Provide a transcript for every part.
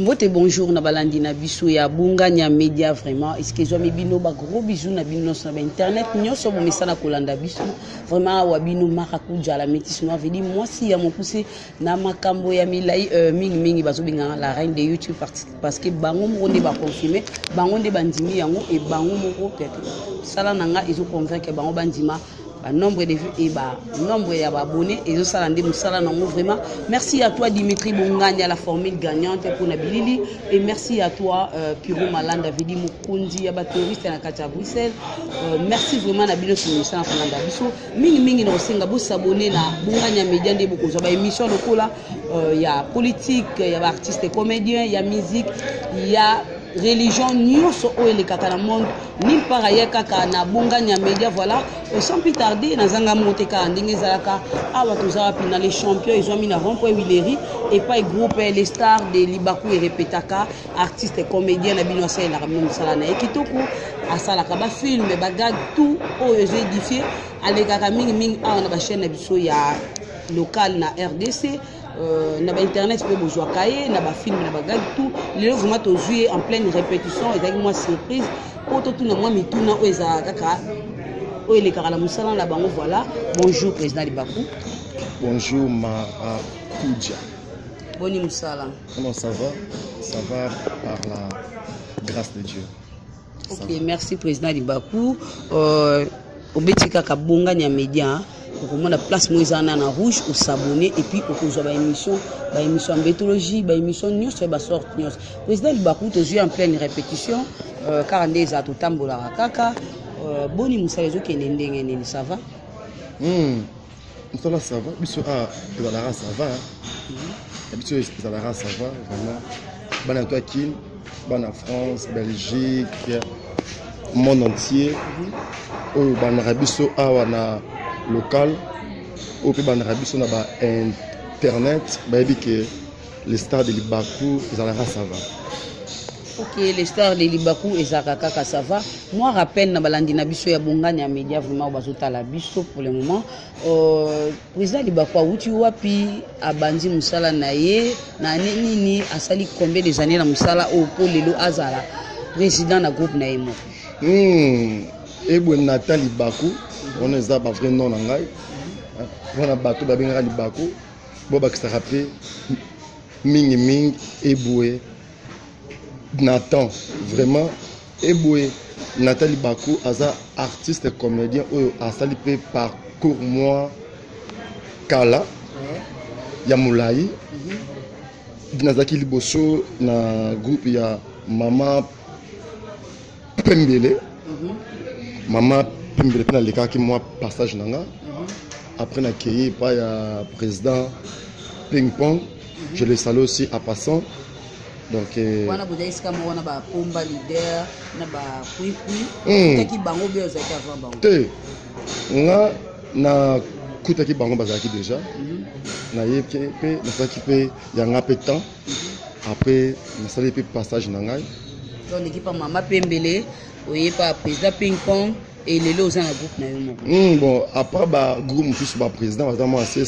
Mbote bonjour na balandi na biso ya Bunganya Media vraiment. Est-ce que zo mebino ba gros bisous na bino sur internet nyoso bo mesana kolanda biso. Vraiment wa bino makakuja la métis no veut dire moi si ya mon poussé na makambo ya milai mingi bazo binga la reine de YouTube parce que bango mo ne ba confirmer bango nde bandimi yango et bango moko peut-être sala nanga ils ont convaincu bango bandima nombre de vues et nombre d'abonnés et ça vraiment. Merci à toi Dimitri Bunganya la formule gagnante pour Nabilili et merci à toi Piro Malanda Vidi Mukundi ya touriste na Katia Bruxelles. Merci vraiment na bino sur ça na Malanda biso mingi na osenga bo s'abonner na Bunganya Media ndé beaucoup za ba émission lokola ya politique, ya ba artiste comédien, ya musique, ya religion nyonso oyo elekaka na monde ni para kaka na Bunganya Media voilà. Sans plus tarder nazanga moteka ndenge zalaka awa tozala pina les champions ils ont mis na rond-point Willery et pas groupe les stars de Libaku et Repetaka artistes comédiens na bino sala na kamino sala na ekitoko asala ka ba film ba gag tout oyo édifié alekaka mingi awa na ba chaîne na biso ya local na RDC na ba internet pe bozwa kaye na ba film na ba gag tout lelo vraiment to jouer en pleine répétition et avec moi surprise poto tout na moi mituna o eza kaka o ele kaka la musala la bango voilà. Bonjour président Libaku. Bonjour Marakuja. Boni musala. Comment ça va? Ça va par la grâce de Dieu. OK, merci président Libaku. Obetika ka Bunganya Media pour comment la place moizana na rouge ou s'abonner et puis pour jouer émission bétologie, émission news et ba sort news. Président Libaku to jouer en pleine répétition car ndé za to tambola kaka boni musala zo kende ndenge nini ça va? Musala ça va, biso ezalaka ça va. Biso ezalaka ça va vraiment. Bana toi kin, bana France, Belgique, monde entier. Oyo bana biso awa na local au pe bana biso na ba internet ba yebi que les stars de Libaku ezalaka ça va. OK, les stars de Libaku et Zakaka ça va. Moi rappelle na balandi na biso ya Bunganya Media vraiment bazota la biso pour le moment. Président Libaku wuti wapi abandi musala na ye na nini asali combien des années na musala au pour lelo azala président na groupe na yemo. Ebo Nathalie Libaku on est ba vrai nom na ngai. Wana bato ba benga Libaku bo ba kisa rappeler mingi eboué Nathan, vraiment, Eboué, Nathalie Libaku, aza artiste comédien, a salipé parcours moi, Kala, Yamoulaï, Dinazaki Liboso, na groupe ya Mama Pembele, Mama Pembele, na leka qui moi passage nanga, après na keye pas ya président Ping Pong, je le salue aussi à passant. Donc wana bodaïska mo wana ba pomba leader na ba kui taki bango be ozaki avant bango te nga na kutaki bango bazaki déjà na yeke pe na saki pe yanga pe temps après na sali pe passage na ngai donc l'équipe Mama Pembele oye pa président Ping Pong et lelo oza na groupe na yo moko bon après ba groupe fils ba président vraiment assez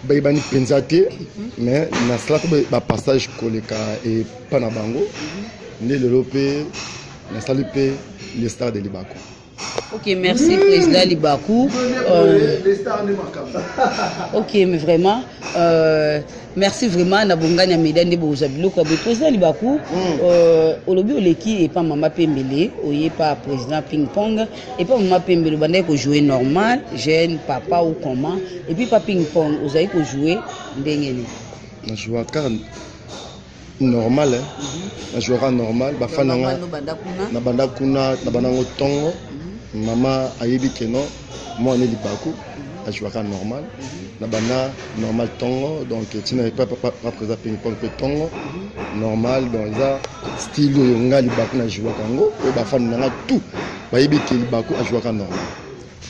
baibani penzate mais na slako ba passage koleka et pana bango ne lelo pe na sali pe les stars de Libaku. OK, merci président Libaku. Les stars de Makam. OK, mais vraiment merci vraiment na Bunganya Media ndé boza biloko ba président Libaku olobi oleki et pas Mama Pembele oye pas président Ping Pong et pas Mama Pembele bandé ko jouer normal jeune papa ou comment et puis pas Ping Pong ozaï ko jouer ndenge ni na jouer kan normal na jouer normal ba fana na banda kuna na banango tongo Mama ayebi keno moi ne Libaku a joué normal na bana normal tongo donc tu n'avais pas présent Ping Pong pe tongo normal dans ça style nga Libaku na joué kango et ba fan na tout ba yebi ke Libaku a joué normal.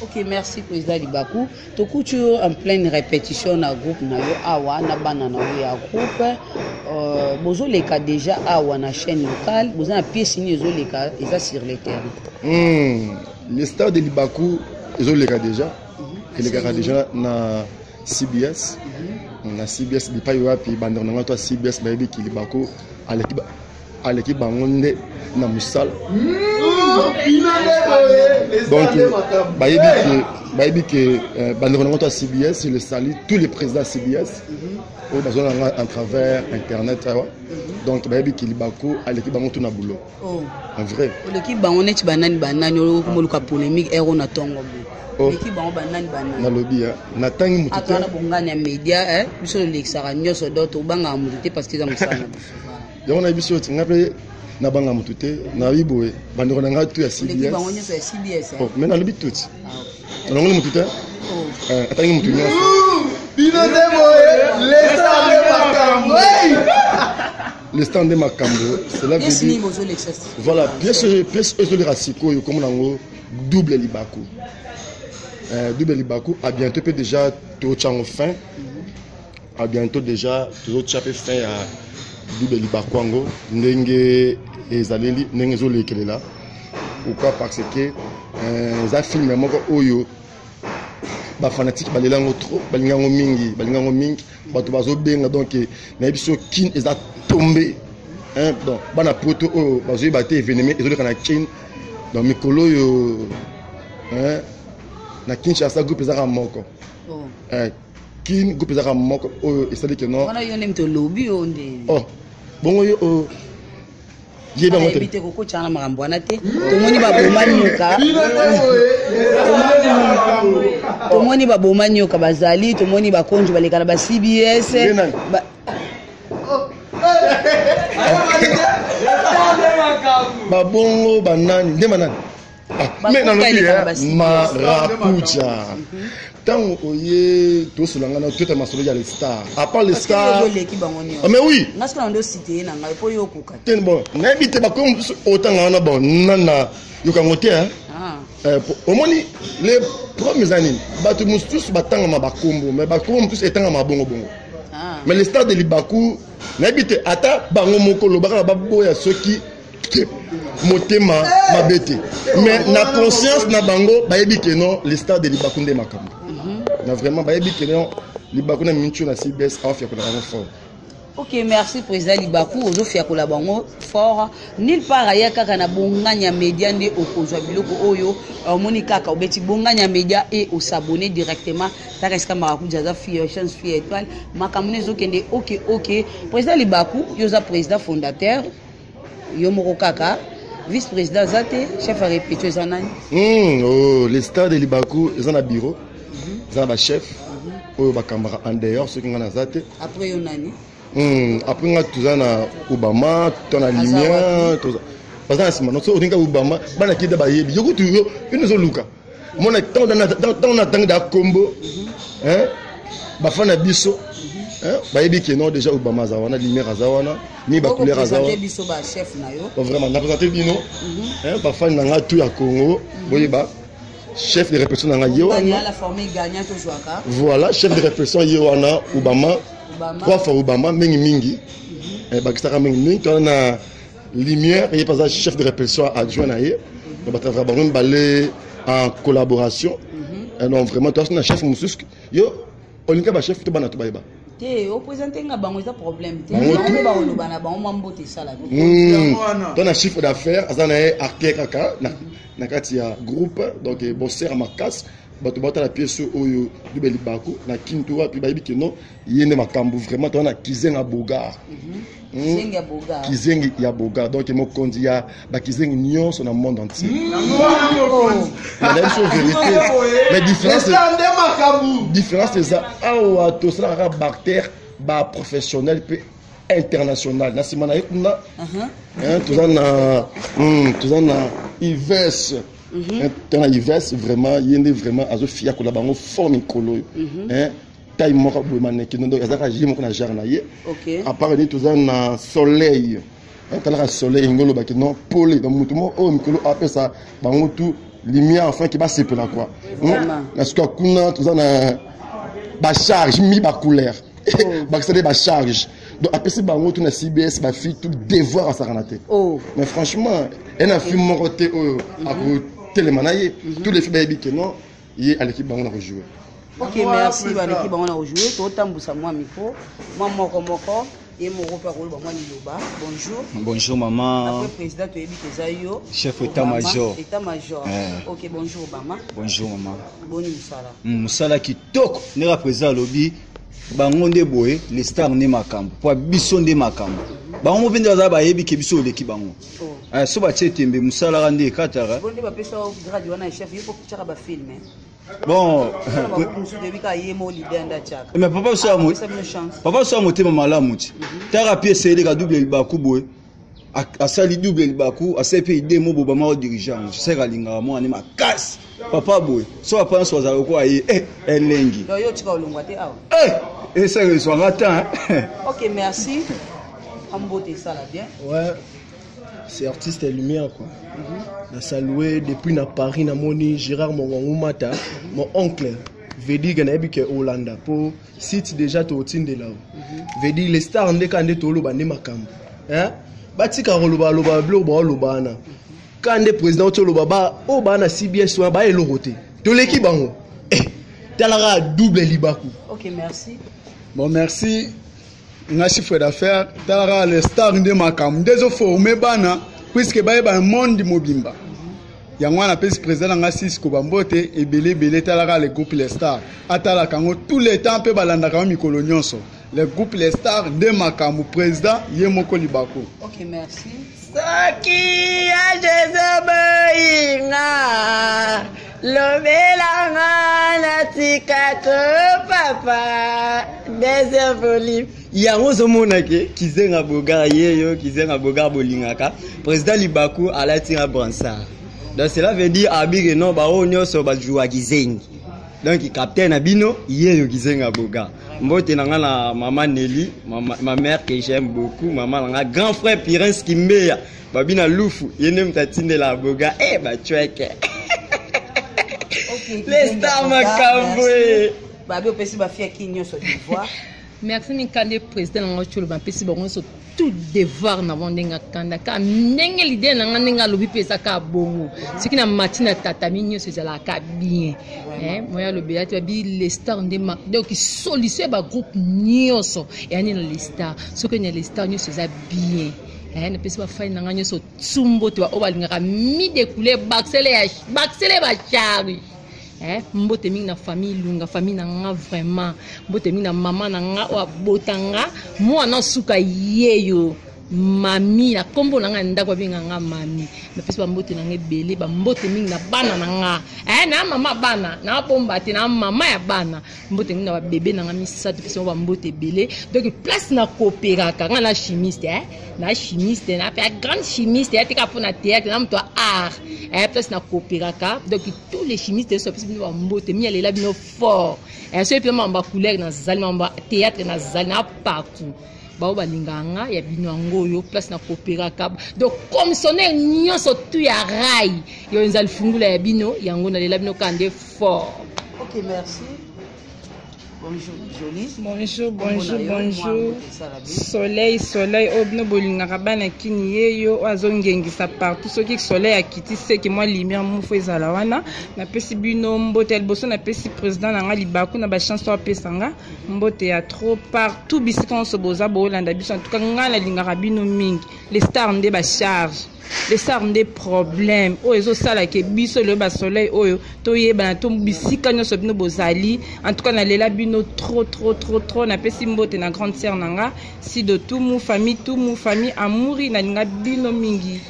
OK, merci président Libaku. To couture en pleine répétition na groupe na yo awa na bana na ya groupe bozo leka déjà awa na chaîne locale bozo na pièce ni zo leka eza sur le terrain. Les stars de Libaku ils ont les gars déjà. Il est déjà na CBS, na CBS bipa yo api bandero na ngato CBS bayebi kilibako à l'équipe bangonde na musal. Donc bayebi que bandero na ngato CBS le sali tous les présidents CBS au besoin en travers internet. Donc bayebi kilibako à l'équipe bangonde na boulot. En vrai. L'équipe bangonde ti banani ko moluka polémique ero na tongo. L'équipe bango banani banani. Na lobby na tangi mutu. Atana bonganya media biso lexara nyoso d'autres banga mutu parce que za musana. Donc on a biso tingape na banga mutu te na biboé bandeko na ngatu ya CBS. L'équipe bango nyoso ya CBS. Mais na lobby tout. Na ngoli mutu te. Atangi mutu nyoso. Bino deboé les stars de Makambo. Le stand de Makambo, c'est la vie. Voilà, pièce de Raciko, comme on a double Libaku. Double Libaku, à bientôt peut déjà tout en fin. À bientôt déjà tout chapé fin à double Libaku ango. Nenge ezaleli, nenge zole kele là. Pourquoi? Parce que ça film moko oyo. Ba fanatique balingango trop, balingango mingi, bato bazo benga donc na biso kin eza tombé. Hein, donc bana poto o bazo baté événement ezoli kana kin donc mikolo yo hein na Kinshasa groupe ezaka moko. Kin groupe ezaka moko o esali que non. Wana yo nemto lobby onde. Oh. Bongo yo yeba moto. Bité koko chana makambo wana te. Tomoni ba bomanyuka. Tomoni ba bomanyuka bazali, tomoni ba konju balekala ba CBS. Ba bongo banani, nde manani. Mais dans le Maracuja. Tant oye tout cela ngana tout ma solo ya les stars. À part les stars. Mais oui. Ngasika ndo cité na ngai po yokuka. Ten bon, na bité ba comme autant ngana bon nana yokangote hein. Au moins les premières années, batu tous batanga mabakombo, mais bakombo tous etanga mabongo bongo. Mais les stars de Libaku na bité ata bango mokolo baka baboya soki motema mabete. Mais na conscience na bango bayebi que non les stars de Libaku nde makambo. Na vraiment bayebi que non Libaku na minchu na CBS a fait kola fort. Ok, merci président Libaku ozo fia kola bango fort. Nil part ailleurs kaka na bonganya media nde okozwa biloko oyo moni kaka obeti bonganya media et au s'abonner directement taka eska Maracuja za fille chance fille étoile makamune zo kende ok président Libaku yoza président fondateur yo moko kaka vice-président Zate, chef à répéter Zanani. Oh, les stars de Libaku, ils ont un bureau, ils ont un chef, ils ont un caméra en dehors, ceux qui ont un Zate. Après, ils ont après, ils ont un Obama, ils ont un lumière, tout ça. Parce que nous sommes Obama, nous avons un baye, ils nous ont Luka. Moi, on a tant de combo, hein, bafana biso. Bayebi que non déjà Obama zawana lumière zawana ni ba couleur zawana biso ba chef na yo vraiment na présenté bino ba fan na tout ya Congo boyeba chef de répression na yewana la formule gagnante jouaka voilà chef de répression yewana Obama trois fois Obama mingi ba kisaka mingi to na lumière et pas chef de répression adjoint na ye ba travailler balé en collaboration non vraiment toi na chef mususu yo olinga ba chef to bana to bayeba au présenté nga bango ça problème te bango ba oloba na bango mambote sala ton un chiffre d'affaires azana arqué kaka na kati ya groupe donc bosser makas bato bata la pièce oyo du Libaku na Kintua puis bayibi que non yene makambo vraiment ton na kizenga bogar kizenga ya bogar donc mo kondi ya ba kizenga nyonso na monde entier la vérité mais différence c'est ça awa to ça bactère ba professionnel pe international na simana ekuna tout na Ives dans Ives vraiment yende vraiment azo fia ko la bango forme kolo taille moko boumane ki ndo azaka jimo ko na jarna ye à part ni tout na soleil tala soleil ngolo ba ki non pole donc mutumo o mikolo appelle ça bango tout lumière enfin qui va se pour quoi parce que kuna tout na ba charge mi ba couleur ba c'est ba charge donc après c'est bango tout na CBS ba fi tout devoir à saranate mais franchement un film mon côté à télémanayer tous les filles baby que non il est à l'équipe bango na rejouer Ok, merci baleki bango na jouer to tambusa moi micro moi moko et mon repère moi liloba. Bonjour. Bonjour maman. Après président to ebi kezayo. Chef état-major. État-major. Ok, bonjour maman. Bonjour maman. Boni musala. Musala kitoko ne représente lobby bango nde boye les stars ne makambo. Po biso nde makambo. Bango vende za ba yebi ke biso leki bango. So ba tchetembe musala rande katara. Bon de ba pesa grade wana chef yo ko tchaka ba film. Bon, mais papa soit motema malamu ti. Tara pièce ele ka double libaku boy. A sali double libaku, a sepe idée mo boba ma dirigeant. Je sais kalinga mo ani makasi. Papa boy, so papa so za ko aye elengi. Yo tika olongwa te awa. Et ça ils sont attend. OK, merci. Ambote ça là bien. Ouais. C'est artiste et lumière quoi. Na salué depuis na Paris na moni Gérard Mongongumata, mon oncle. Vedi gana ebike Hollanda pour site déjà to tinde là. Vedi les stars ndeka tolo ba ne makambo. Hein? Batika roloba loba blo ba loba na. Kande président tolo ba o ba na CBS wa ba eloroté. To l'équipe bango. Talara double libaku. OK, merci. Bon merci. Un chiffre d'affaires, Tara les stars de Makam, des formés bana, puisque ba un monde mobimba. Yangwana pèse président nga Cisco Bambote et belé Tara les groupes les stars. Atala kango tous les temps pe balanda ka mikolo nyonso. Les groupes les stars de Makam président Yemoko Libako. OK, merci. Soki ya Jezoboinga Lobelanga natikato papa Désevoli Yango zomona ke kizenga boga yeyo kizenga boga bolingaka président Libaku alatinga Bransard. Donc cela veut dire abige non ba onyo so ba joua kizengi. Donc capitaine abino yeyo kizenga boga. Mbote nanga na maman Nelly, ma mère que j'aime beaucoup, maman nanga grand frère Prince Kimbeya. Babina Lufu, yene mtatinde la boga ba chweke. Les stars makambwe. Babi opesi ba fia kinyo so divoire. Merci Mikande président nga cholo ba pesi bango so tout devoir na bondenga kanda ka ndenge l'idée na ndenga lobi pesa ka bongo. Siki na matina tata minyo so za la ka bien. Moya lobi ati babi les stars ndé mak donc solliciter ba groupe nyoso et ani les stars. Ce que les stars nyoso za bien. Ne pesi ba fay na nyoso tsumbo to o balinga mi découler baxele ba charge. Mbote mingi na famille lunga famille na nga vraiment mbote mingi na maman na nga wa botanga mwana suka yeyo mami na kombo na nga ndako binga nga mami na pesi ba mbote na nga ebele ba mbote mingi na bana na nga na mama bana na pomba te na mama ya bana mbote mingi na ba bébé na nga misato pesi ba mbote ebele donc place na coopéraka nga na chimiste na chimiste na pa grande chimiste ya tika pona théâtre na mto art place na coopéraka donc tous les chimistes sont pesi ba mbote mi alela bino fort so pe mamba couleur na zali mamba théâtre na zali na partout bao balinganga ya bino ngoyo place na coopéraka donc commissionnaire nyonso tout ya rai yo nzali fungula ya bino yango na lela bino kande fort. OK, merci. Bonjour Jolie. Bonjour. Soleil obno bolingaka bana kini yeyo azongengisa partout soki soleil akiti seki moi lumière mufo ezala wana na pesi bino mbote elboso na pesi président nanga Libaku na ba chance to pesanga mbote ya trop partout bisika on se boza bolanda biso en tout cas ngala lingaka bino mingi les stars nde ba charge les stars des problèmes o ezo sala ke biso le ba soleil oyo to yeba na to bisika nyoso bino bozali en tout cas na lela bino trop na pesi mbote na grande sœur nanga si de tout mon famille amouri na linga bino mingi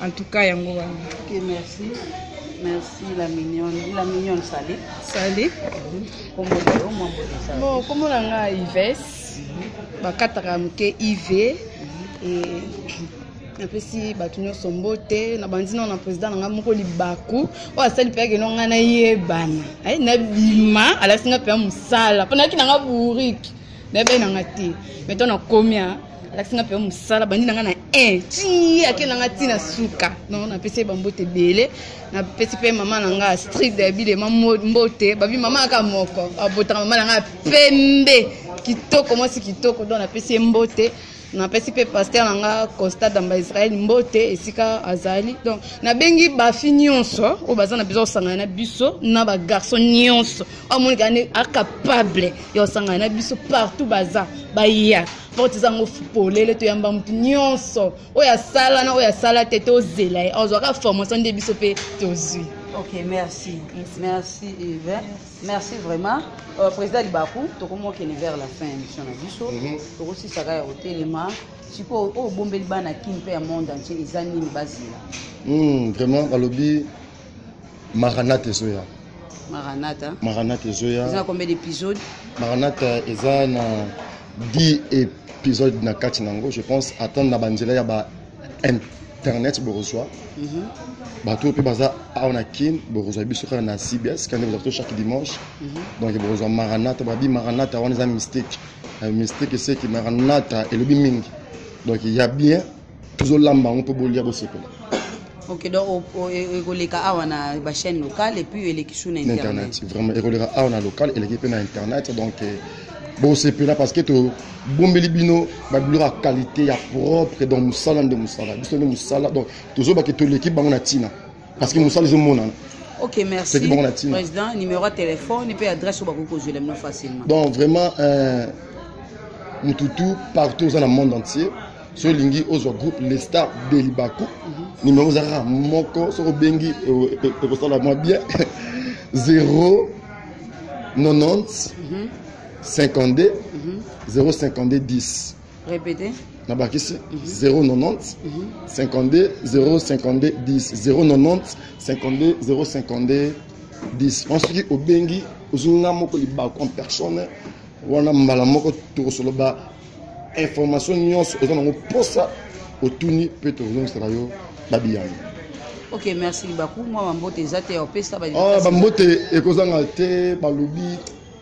en tout cas yango wana. OK, merci la mignonne salé comment nga Ives bakataka mke IV et napesi bato nyonso mbote na bandina na président nanga moko Libaku o asali peke no nga na yebana na bima ala singa pe musala pona ki nanga buriki na be nanga ti meto na komia ala singa pe musala bandina nanga na ti akena nanga ti na suka non na pesi ba mbote belé na pesi pe mama nanga street de mbote babi mama aka moko abota mama nanga pembe kitoko moi si kitoko donc na pesi mbote na pesi pe pasteur nanga constat dans Israël mbote esika azali donc na bengi ba fi nyonso o bazana besoin sangana na biso na ba garçon nyonso o moni kane a capable yo sangana na biso partout baza ba ya potizango polele to yamba mutu nyonso o ya sala na o ya sala tete o zela o zo ka formation de biso pe tozui. Ok, merci. Merci Yves. Merci vraiment. Président Libaku, tu commences vers la fin de l'émission. Tu aussi ça va au téléma. Tu peux au bombel bana qui peut un monde entier les années basile. Vraiment à lobby Maranatha Zoya. Maranatha Zoya. Ils ont combien d'épisodes? Maranatha ils ont 10 épisodes na Katinango, je pense attendre na banjela ya ba internet boroswa. Bateau peut baza on a kin boroswa biso na CBS quand vous chaque dimanche. Donc boroswa Maranatha babi Maranatha on a mystique. Mystique c'est que Maranatha et le mingi. Donc il y a bien toujours lamba on peut bolia bosepela. Ok, donc les cas on a une chaîne locale et puis l'équipe sur internet. Vraiment on a local et l'équipe sur internet donc bon c'est là parce que tu bombeli bino ba bilora qualité ya propre dans musala de musala biso de musala donc toujours ba que toute l'équipe ba on a tina parce que musala je mona. Ok, merci président, numéro de téléphone et puis adresse au bako je l'aime facilement. Donc vraiment mututu partout dans le monde entier sur lingi aux groupe les stars de Libaku numéro zara moko sur bengi et pour ça moi bien 0 90 52 052 10. Répétez. Nabakisi 090 52 052 10 090 52 052 10. Ensuite au bengi uzunga moko Libaku en personne wana mbala moko to soloba information nyonso ozana posa otuni pe to sala yo babiyana. Ok, merci Libaku. Moi mbote zate o pesa ba. Ah mbote ekozanga te balobi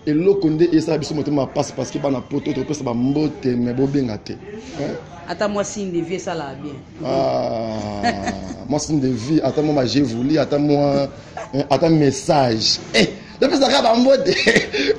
elokonde esa biso motema passe parce que bana poto to pesa ba mbote me bobenga te. Attends moi signe de vie ça là bien. Ah moi signe de vie attends moi j'ai voulu attends moi attends message. Depuis ça va mbote.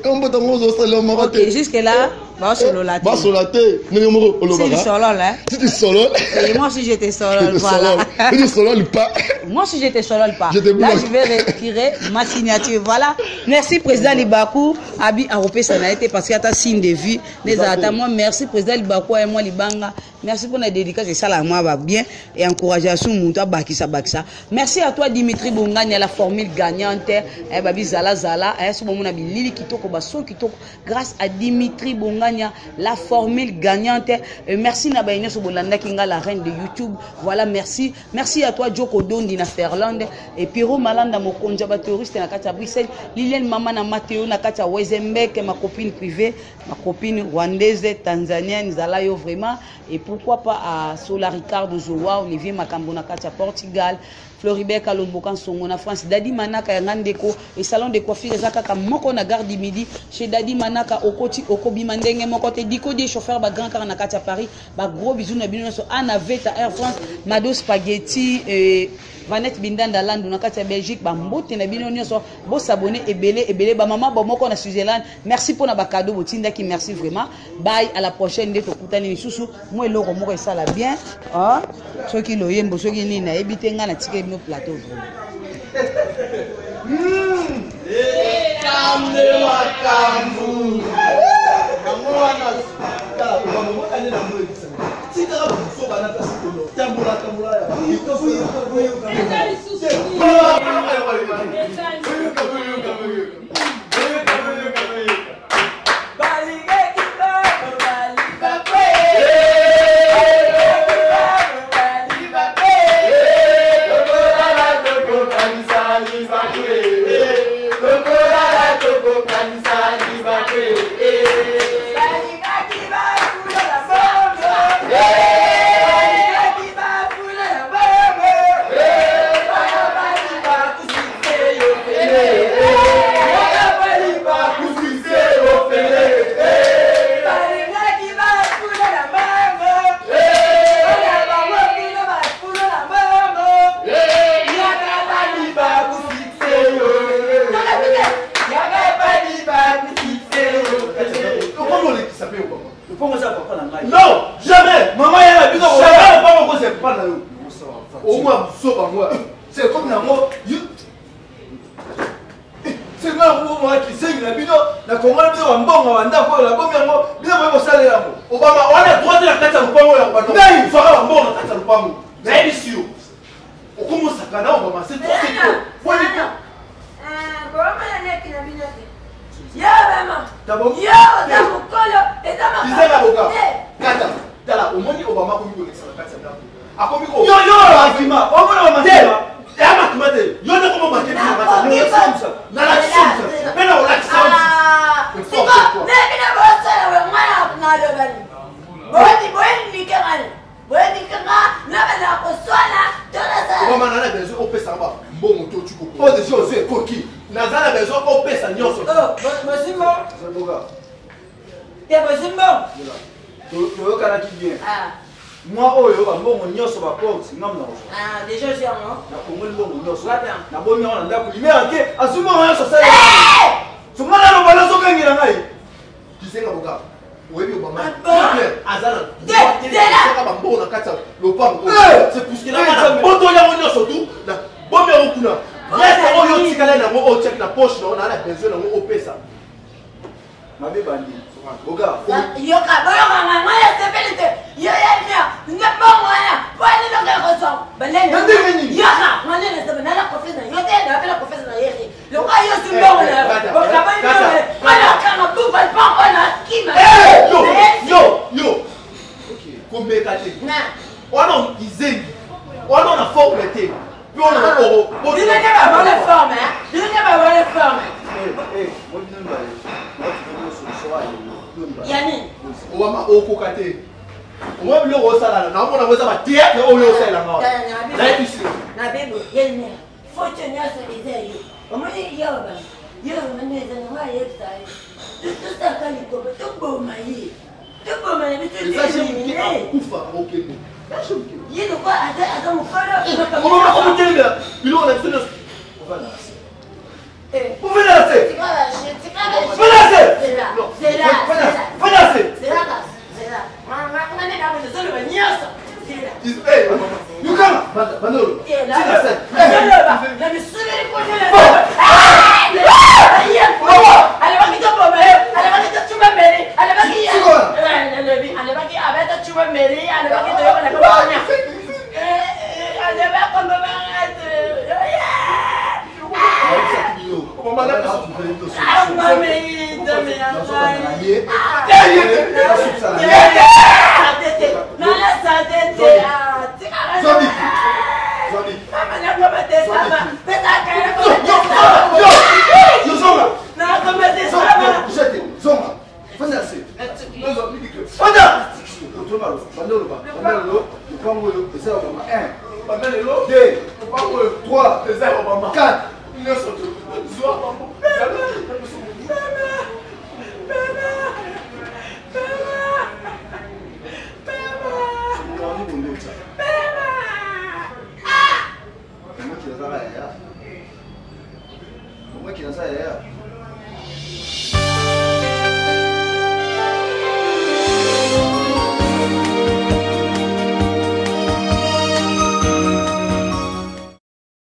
Comme mbote mo zo solo mo. Ok, jusque là ba solo la. Ba solo la te. Numéro olobaka. Si solo là. Si tu solo. Et moi si j'étais solo voilà. Si tu solo le pas. Moi si j'étais solo le pas. Là je vais retirer ma signature. Voilà. Merci président Libaku. Abi Aropé ça n'a été parce qu'il y a ta signe de vie. Les attends moi merci président Libaku et moi Libanga. Merci pour la dédicace et ça là moi va bien et encourageation Mouta Bakisa Bakisa. Merci à toi Dimitri Bongani à la formule gagnante. Eh babi zala zala eh ce moment na bilili kitoko baso kitoko grâce à Dimitri Bongani la formule gagnante. Merci na ba Inès Bolanda Kinga la reine de YouTube. Voilà merci. Merci à toi Joko Dondi na Ferland et Piro Malanda Mokonja ba touriste na Katia Bruxelles. Liliane Mama na Mateo na Katia Wezembek ma copine privée, ma copine rwandaise tanzanienne Zalayo vraiment et pourquoi pas à Sola Ricardo Zowa, Olivier Makambo na Katia Portugal, Floribert Kalombokan Songo na France, Dadi Manaka Yangandeko et salon de coiffure Zakaka Moko na Gare du Midi, chez Dadi Manaka Okoti Okobi Mandenge Moko te Diko des chauffeurs ba grand car na Katia Paris, ba gros bisous na bino so Anna Veta Air France, Mado Spaghetti et Vanette Bindanda Land na Katia Belgique, ba mbote na bino nyonso bo s'abonner ebele ba maman ba moko na Switzerland. Merci pour na ba cadeau botinda qui merci vraiment. Bye à la prochaine de tokutani susu. Moi loko moko ça la bien. Ah, ceux qui loyembo ceux qui ni na ebitenga na tike no plateau vraiment. na bino na Congo biso ba mbongo wanda ko la bombe yango bino mo sala yango Obama wana droit la kata lupango ya bado ngai fara ba mbongo na kata lupango na ebisio okomusaka na Obama c'est trop faut le temps Boma na neki na bino te ya mama tabo ya mukolo etama Kisanga boka kata tala omoni Obama ko miko kesala kata ndako akomi ko yo akima omona ba matema ya matumate yo ne ko matema na kata na la chance pena o la chance siko nekina bosala we mwana kunalo bani boni nikangana boni kanga na bana ko swala tola sa Obama na besoin opesa ba mbongo to chuko po de choses koki na zana besoin opesa nyonso Mosimbo boka te Mosimbo to kana ki bien moi oyo ba mbongo nyonso ba porte ngam na déjà c'est moi na kongo mbongo nyonso na bomi ona ndako limera ke asuma ona so sala sumana no bala so kangira ngai Kisenga boka oyebi Obama azala c'est ba mbongo na kata lopango c'est pour ce que na boto ya mo nyonso tu na bombe okuna yesa oyo tikala na mo o check na poche na na besoin na mo opesa mabe bandi boka yoka mama ya sebelite yo ya nya bongo ya pale ndo ka koso baleni yoka mwana na sabana la kofesa yo te na pela kofesa na yeye yo ka yo simbongo na boka bani mwana kama buba pango na kima yo okay kombe kate na wana izengi wana na forme te puis on a on dit que va avoir la forme hein dit que va avoir la forme moi je n'aime pas yani Obama okoka te omwa biloko osala na omona koza ba théâtre oyo osala ngawa na episi na bebo yene faut tenir ce désir omoni yoba yo maneza na yepsa tout ça quand il cope tout boma yi tout boma na bitu ça c'est qui kufa okende yino kwa ata mukolo Obama ko mutenda biloko na biso voilà vous venez assez